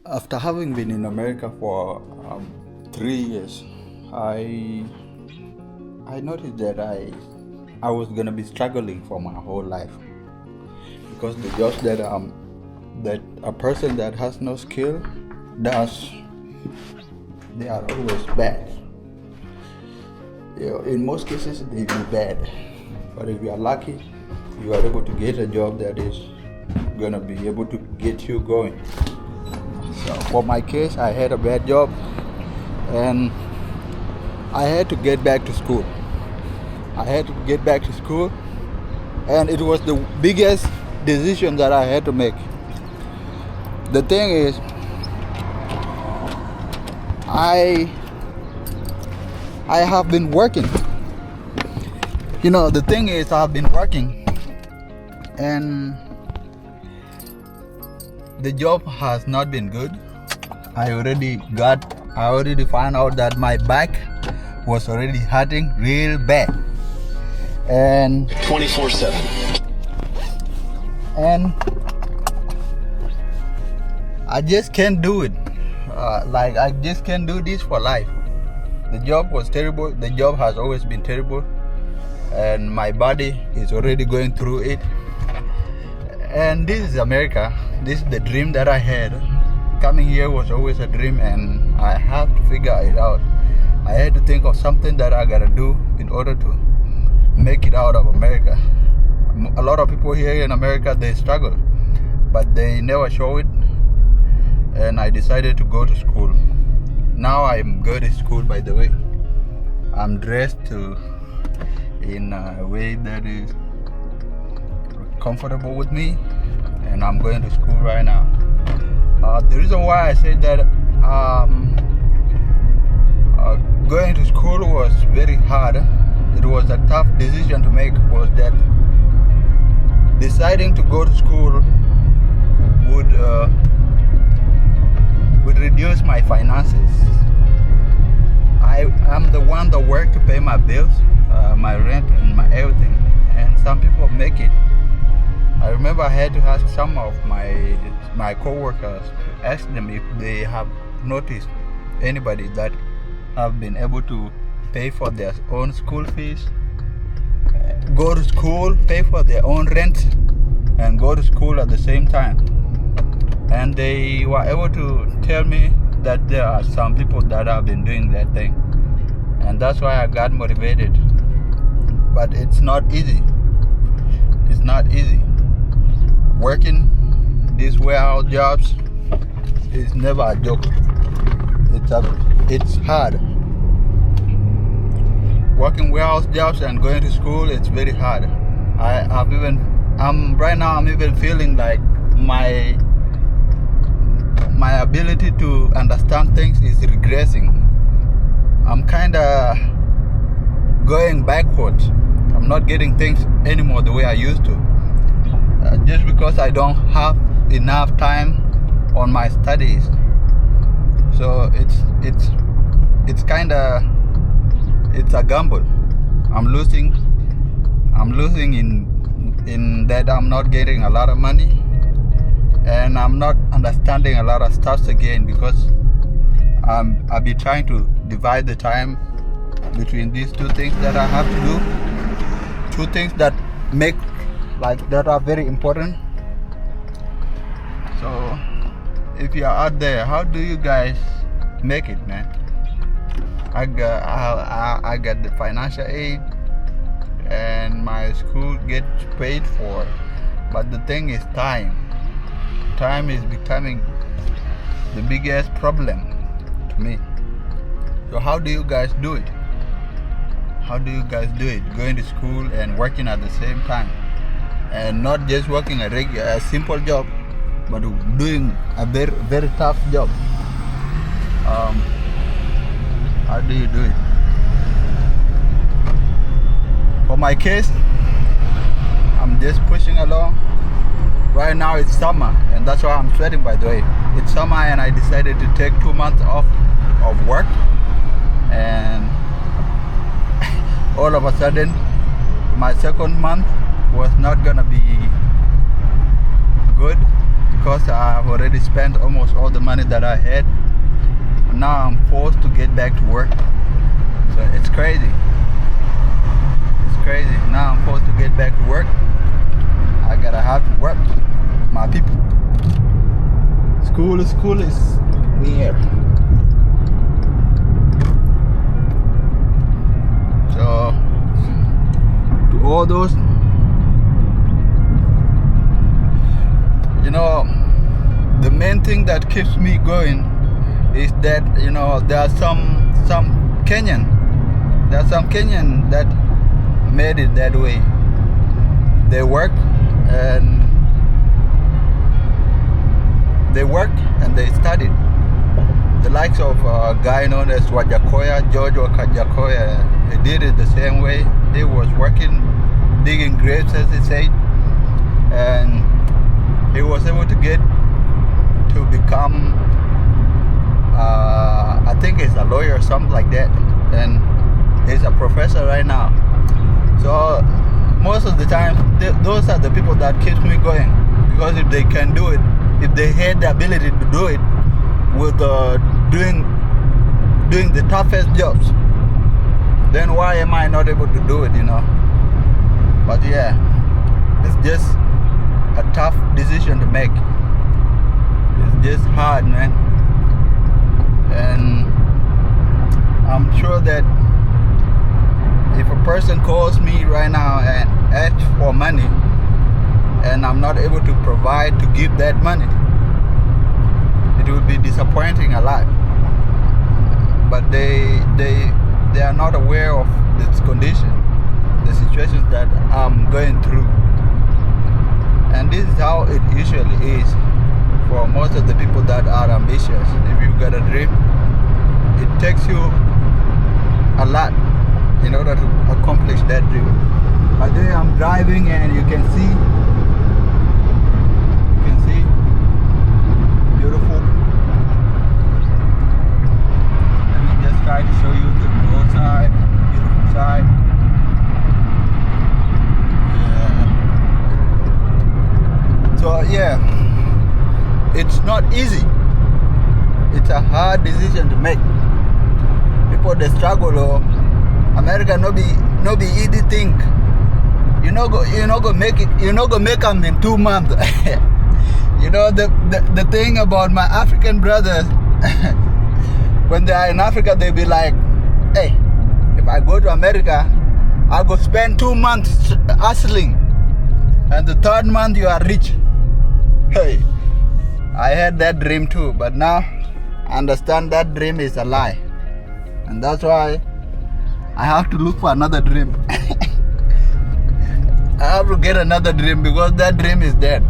After having been in America for 3 years, I noticed that I was gonna be struggling for my whole life because the jobs that a person that has no skill does, they are always bad. In most cases they be bad, but if you are lucky, you are able to get a job that is gonna be able to get you going. So for my case, I had a bad job and I had to get back to school. And it was the biggest decision that I had to make. The thing is, I have been working. The thing is, I've been working and the job has not been good. I already found out that my back was already hurting real bad. And 24/7. And I just can't do it. I just can't do this for life. The job was terrible. The job has always been terrible. And my body is already going through it. And this is America. This is the dream that I had. Coming here was always a dream, and I have to figure it out. I had to think of something that I gotta do in order to make it out of America. A lot of people here in America, they struggle, but they never show it. And I decided to go to school. Now I'm good at school, by the way. I'm dressed in a way that is comfortable with me, and I'm going to school right now. The reason why I said that going to school was very hard, it was a tough decision to make, was that deciding to go to school would reduce my finances. I'm the one that work to pay my bills, my rent and my everything, and some people make it. I remember I had to ask some of my co-workers, ask them if they have noticed anybody that have been able to pay for their own school fees, go to school, pay for their own rent, and go to school at the same time. And they were able to tell me that there are some people that have been doing that thing. And that's why I got motivated. But it's not easy. It's not easy. Working these warehouse jobs is never a joke. It's hard. Working warehouse jobs and going to school, it's very hard. Right now I'm even feeling like my ability to understand things is regressing. I'm kinda going backwards. I'm not getting things anymore the way I used to. Just because I don't have enough time on my studies. So it's a gamble. I'm losing in that I'm not getting a lot of money, and I'm not understanding a lot of stuff again, because I'll be trying to divide the time between these two things that I have to do, two things that that are very important. So if you are out there, how do you guys make it, man? I got the financial aid and my school gets paid for, but the thing is time is becoming the biggest problem to me. So how do you guys do it? Going to school and working at the same time, and not just working a simple job, but doing a very, very tough job. How do you do it? For my case, I'm just pushing along. Right now it's summer, and that's why I'm sweating, by the way. It's summer and I decided to take 2 months off of work, and all of a sudden my second month was not gonna be good because I've already spent almost all the money that I had. Now I'm forced to get back to work. So it's crazy. It's crazy. Now I'm forced to get back to work. I gotta have to work. My people. School is near. So to all those, you know, the main thing that keeps me going is that, you know, there are some Kenyan that made it that way. They work and they studied. The likes of a guy known as Wajakoya, George Wakajakoya, he did it the same way. He was working, digging graves, as they say, and he was able to get to become, I think he's a lawyer or something like that, and he's a professor right now. So most of the time, those are the people that keeps me going, because if they can do it, if they had the ability to do it with doing the toughest jobs, then why am I not able to do it, you know? But yeah, it's just a tough decision to make. It's just hard, man. And I'm sure that if a person calls me right now and asks for money and I'm not able to provide to give that money, it will be disappointing a lot. But they are not aware of this condition, the situations that I'm going through. And this is how it usually is for most of the people that are ambitious. If you've got a dream, it takes you a lot in order to accomplish that dream. Today I'm driving and you can see beautiful. Let me just try to show you the roadside, beautiful side. Yeah. So yeah, it's not easy. It's a hard decision to make. People they struggle, or America no be easy thing. You know go make it. You know go make them in 2 months. You know the thing about my African brothers, when they are in Africa, they be like, hey, if I go to America, I go spend 2 months hustling, and the 3rd month you are rich. Hey, I had that dream too, but now I understand that dream is a lie, and that's why I have to look for another dream. I have to get another dream because that dream is dead.